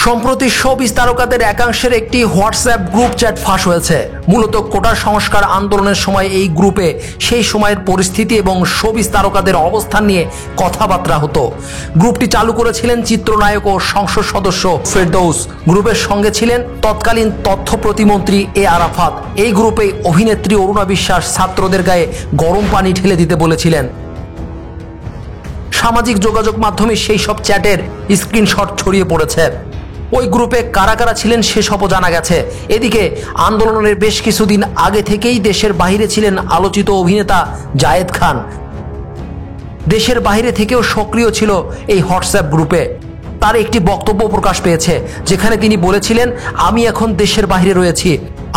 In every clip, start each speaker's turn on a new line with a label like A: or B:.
A: সম্প্রতি শোবিজ তারকাদের একাংশের একটি হোয়াটসঅ্যাপ গ্রুপ চ্যাট ফাঁস হয়েছে। মূলত কোটা সংস্কার আন্দোলনের সময় এই গ্রুপে সেই সময়ের পরিস্থিতি এবং শোবিজ তারকাদের অবস্থান নিয়ে কথাবার্তা হতো। গ্রুপটি চালু করেছিলেন চিত্রনায়ক ও সংসদ সদস্য ফেরদৌস। গ্রুপের সঙ্গে ছিলেন তৎকালীন তথ্য প্রতিমন্ত্রী এ আরাফাত। এই গ্রুপে অভিনেত্রী অরুণা বিশ্বাস ছাত্রদের গায়ে গরম পানি ঢেলে দিতে বলেছিলেন। সামাজিক যোগাযোগ মাধ্যমে সেই সব চ্যাটের স্ক্রিনশট ছড়িয়ে পড়েছে। ওই গ্রুপে কারা কারা ছিলেন সেসবও জানা গেছে। এদিকে আন্দোলনের বেশ কিছুদিন আগে থেকেই দেশের বাইরে ছিলেন আলোচিত অভিনেতা জায়েদ খান। দেশের বাইরে থেকেও সক্রিয় ছিল এই হোয়াটসঅ্যাপ গ্রুপে। তার একটি বক্তব্য প্রকাশ পেয়েছে, যেখানে তিনি বলেছিলেন, আমি এখন দেশের বাইরে রয়েছি,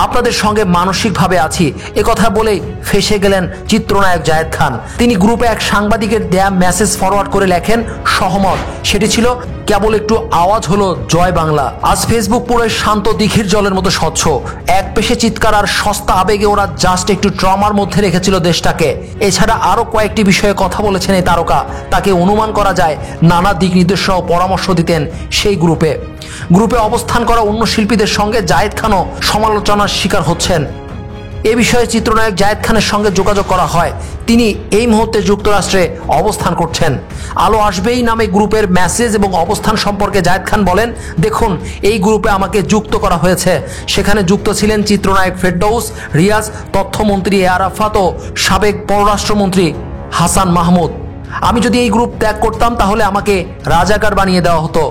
A: আপনাদের সঙ্গে মানসিকভাবে আছি। একথা বলেই ফেঁসে গেলেন চিত্রনায়ক জায়েদ খান। তিনি গ্রুপে এক সাংবাদিকের দেয়া মেসেজ ফরওয়ার্ড করে লেখেন সহমত। সেটি ছিল, কেবল একটু আওয়াজ হলো জয় বাংলা। আজ ফেসবুক পুরো শান্ত দিঘির জলের মতো স্বচ্ছ। এক পেশে চিৎকার আর সস্তা আবেগে ওরা জাস্ট একটু ট্রমার মধ্যে রেখেছিল দেশটাকে। এছাড়া আরো কয়েকটি বিষয়ে কথা বলেছেন এই তারকা। তাকে অনুমান করা যায় নানা দিক নির্দেশনা ও পরামর্শ দিতেন সেই গ্রুপে। গ্রুপে অবস্থান করা অন্য শিল্পীদের সঙ্গে জায়েদ খানও সমালোচনার শিকার হচ্ছেন। এ বিষয়ে চিত্রনায়ক জায়েদ খানের সঙ্গে যোগাযোগ করা হয়। তিনি এই মুহূর্তে যুক্তরাষ্ট্রে অবস্থান করছেন। আলো আসবেই নামে গ্রুপের মেসেজ এবং অবস্থান সম্পর্কে জায়েদ খান বলেন, দেখুন, এই গ্রুপে আমাকে যুক্ত করা হয়েছে। সেখানে যুক্ত ছিলেন চিত্রনায়ক ফেরদৌস, রিয়াজ, তথ্যমন্ত্রী এ আরাফাত ও সাবেক পররাষ্ট্রমন্ত্রী হাসান মাহমুদ। আমি যদি এই গ্রুপ ত্যাগ করতাম তাহলে আমাকে রাজাকার বানিয়ে দেওয়া হতো।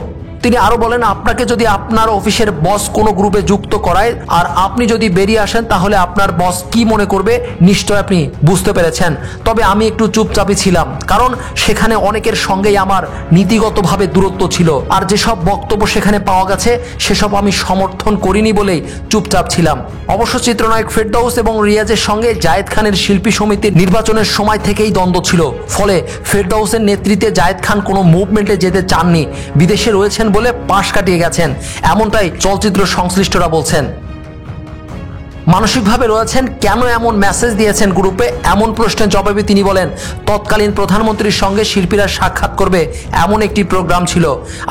A: তিনি আরো বলেন, আপনাকে যদি আপনার অফিসের বস কোনো গ্রুপে যুক্ত করায় আর আপনি যদি বেরিয়ে আসেন তাহলে আপনার বস কি মনে করবে নিশ্চয় আপনি বুঝতে পেরেছেন। তবে আমি একটু চুপচাপই ছিলাম, কারণ সেখানে অনেকের সঙ্গেই আমার নীতিগতভাবে দূরত্ব ছিল। আর যেসব বক্তব্য সেখানে পাওয়া গেছে সেসব আমি সমর্থন করিনি বলেই চুপচাপ ছিলাম। অবশ্য চিত্রনায়ক ফেরদৌস এবং রিয়াজের সঙ্গে জায়েদ খানের শিল্পী সমিতির নির্বাচনের সময় থেকেই দ্বন্দ্ব ছিল। ফলে ফেরদৌসের নেতৃত্বে জায়েদ খান কোনো মুভমেন্টে যেতে চাননি, বিদেশে রয়েছেন বলে পাশ কাটিয়ে গেছেন, এমনটাই চলচ্চিত্র সংশ্লিষ্টরা বলছেন। মানসিকভাবে রয়েছেন, কেন এমন মেসেজ দিয়েছেন গ্রুপে? এমন প্রশ্নের জবাবে তিনি বলেন, তৎকালীন প্রধানমন্ত্রীর সঙ্গে শিল্পীরা সাক্ষাৎ করবে এমন একটি প্রোগ্রাম ছিল।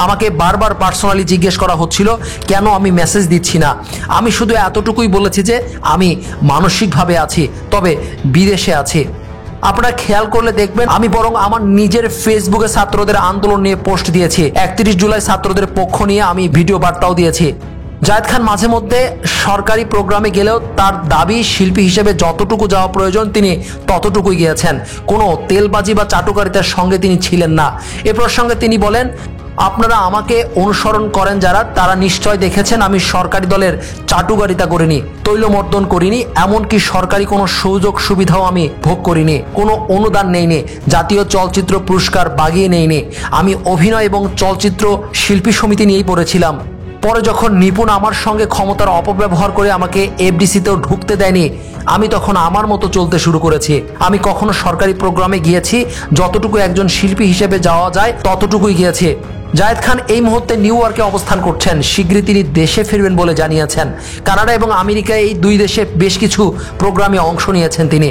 A: আমাকে বারবার পার্সোনালি জিজ্ঞেস করা হচ্ছিল কেন আমি মেসেজ দিচ্ছি না। আমি শুধু এতটুকুই বলেছি যে আমি মানসিকভাবে আছি, তবে বিদেশে আছি। আপনারা খেয়াল করলে দেখবেন, আমি বরং আমার নিজের ফেসবুকে ছাত্রদের আন্দোলন নিয়ে পোস্ট দিয়েছি। 31 জুলাই ছাত্রদের পক্ষ নিয়ে আমি ভিডিও বার্তাও দিয়েছি। জায়েদ খান মাঝে মধ্যে সরকারি প্রোগ্রামে গেলেও তার দাবি, শিল্পী হিসেবে যতটুকু যাওয়া প্রয়োজন তিনি ততটুকুই গিয়েছেন। কোনো তেলবাজি বা চাটুকারিতার সঙ্গে তিনি ছিলেন না। এ প্রসঙ্গে তিনি বলেন, আপনারা আমাকে অনুসরণ করেন যারা, তারা নিশ্চয় দেখেছেন আমি সরকারি দলের চাটুকারিতা করিনি, তৈলমর্দন করিনি, এমনকি সরকারি কোনো সুযোগ সুবিধাও আমি ভোগ করিনি, কোনো অনুদান নেইনি, জাতীয় চলচ্চিত্র পুরস্কার বাগিয়ে নেইনি। আমি অভিনয় এবং চলচ্চিত্র শিল্পী সমিতি নিয়েই পড়েছিলাম। পরে যখন নিপুণ আমার সঙ্গে ক্ষমতার অপব্যবহার করে আমাকে এফডিসিতেও ঢুকতে দেয়নি, আমি তখন আমার মতো চলতে শুরু করেছি। আমি কখনো সরকারি প্রোগ্রামে গিয়েছি, যতটুকু একজন শিল্পী হিসেবে যাওয়া যায় ততটুকুই গিয়েছি। জায়েদ খান এই মুহূর্তে নিউ ইয়র্কে অবস্থান করছেন। শীঘ্রই তিনি দেশে ফিরবেন বলে জানিয়েছেন। কানাডা এবং আমেরিকায় এই দুই দেশে বেশ কিছু প্রোগ্রামে অংশ নিয়েছেন তিনি।